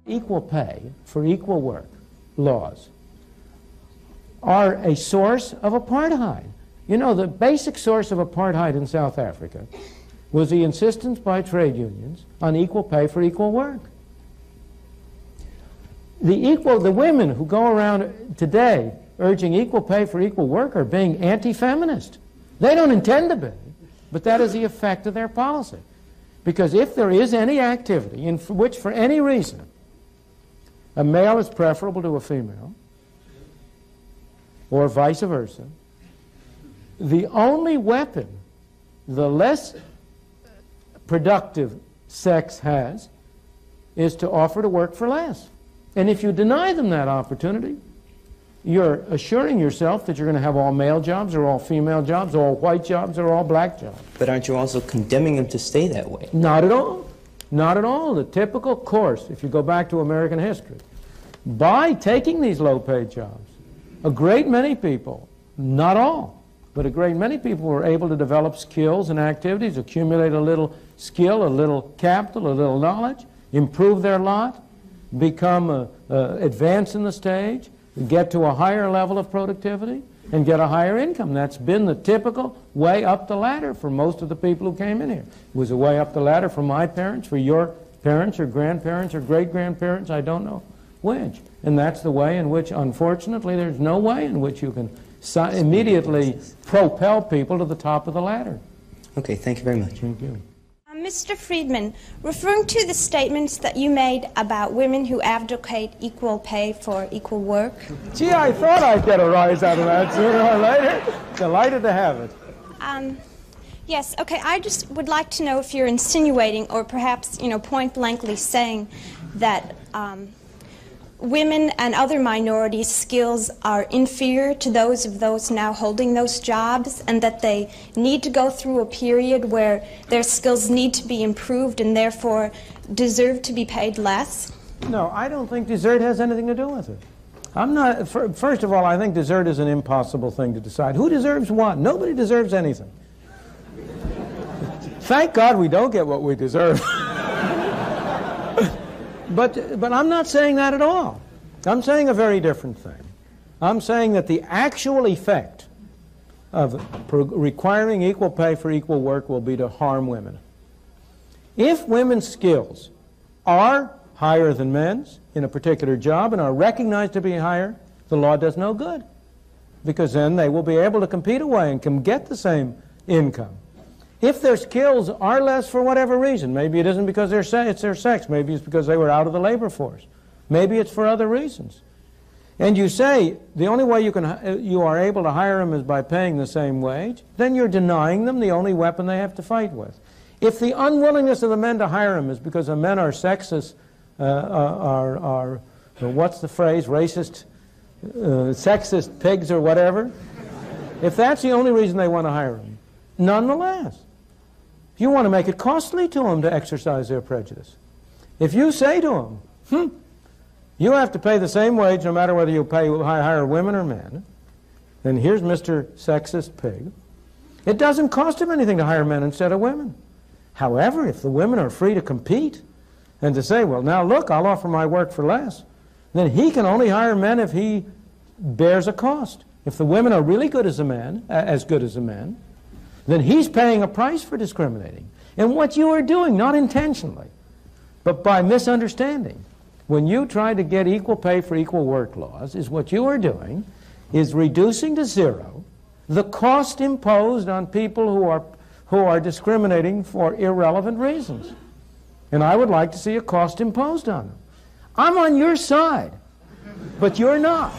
equal pay for equal work laws are a source of apartheid. You know, the basic source of apartheid in South Africa was the insistence by trade unions on equal pay for equal work. The women who go around today urging equal pay for equal work are being anti-feminist. They don't intend to be, but that is the effect of their policy. Because if there is any activity in which, for any reason, a male is preferable to a female, or vice versa, the only weapon the less productive sex has is to offer to work for less. And if you deny them that opportunity, you're assuring yourself that you're going to have all male jobs or all female jobs, all white jobs or all black jobs. But aren't you also condemning them to stay that way? Not at all. Not at all. The typical course, if you go back to American history, by taking these low-paid jobs, a great many people, not all, but a great many people were able to develop skills and activities, accumulate a little skill, a little capital, a little knowledge, improve their lot, become advance in the stage, get to a higher level of productivity, and get a higher income. That's been the typical way up the ladder for most of the people who came in here. It was a way up the ladder for my parents, for your parents or grandparents or great-grandparents, I don't know which. And that's the way in which, unfortunately, there's no way in which you can immediately propel people to the top of the ladder. Okay, thank you very much. Thank you. Mr. Friedman, referring to the statements that you made about women who advocate equal pay for equal work. Gee, I thought I'd get a rise out of that sooner or later. Delighted to have it. Yes, okay, I just would like to know if you're insinuating or perhaps, point blankly saying that women and other minorities' skills are inferior to those of those now holding those jobs, and that they need to go through a period where their skills need to be improved and therefore deserve to be paid less? No, I don't think desert has anything to do with it. I'm not. First of all, I think desert is an impossible thing to decide. Who deserves what? Nobody deserves anything. Thank God we don't get what we deserve. But I'm not saying that at all. I'm saying a very different thing. I'm saying that the actual effect of requiring equal pay for equal work will be to harm women. If women's skills are higher than men's in a particular job and are recognized to be higher, the law does no good, because then they will be able to compete away and can get the same income. If their skills are less for whatever reason, maybe it isn't because it's their sex, maybe it's because they were out of the labor force, maybe it's for other reasons, and you say the only way you are able to hire them is by paying the same wage, then you're denying them the only weapon they have to fight with. If the unwillingness of the men to hire them is because the men are sexist, what's the phrase, racist, sexist pigs or whatever, if that's the only reason they want to hire them, nonetheless, you want to make it costly to them to exercise their prejudice. If you say to them, you have to pay the same wage no matter whether you hire women or men, then here's Mr. Sexist Pig. It doesn't cost him anything to hire men instead of women. However, if the women are free to compete and to say, well, now look, I'll offer my work for less, then he can only hire men if he bears a cost. If the women are really good as a man, then he's paying a price for discriminating. And what you are doing, not intentionally, but by misunderstanding, when you try to get equal pay for equal work laws, is what you are doing is reducing to zero the cost imposed on people who are discriminating for irrelevant reasons. And I would like to see a cost imposed on them. I'm on your side, but you're not.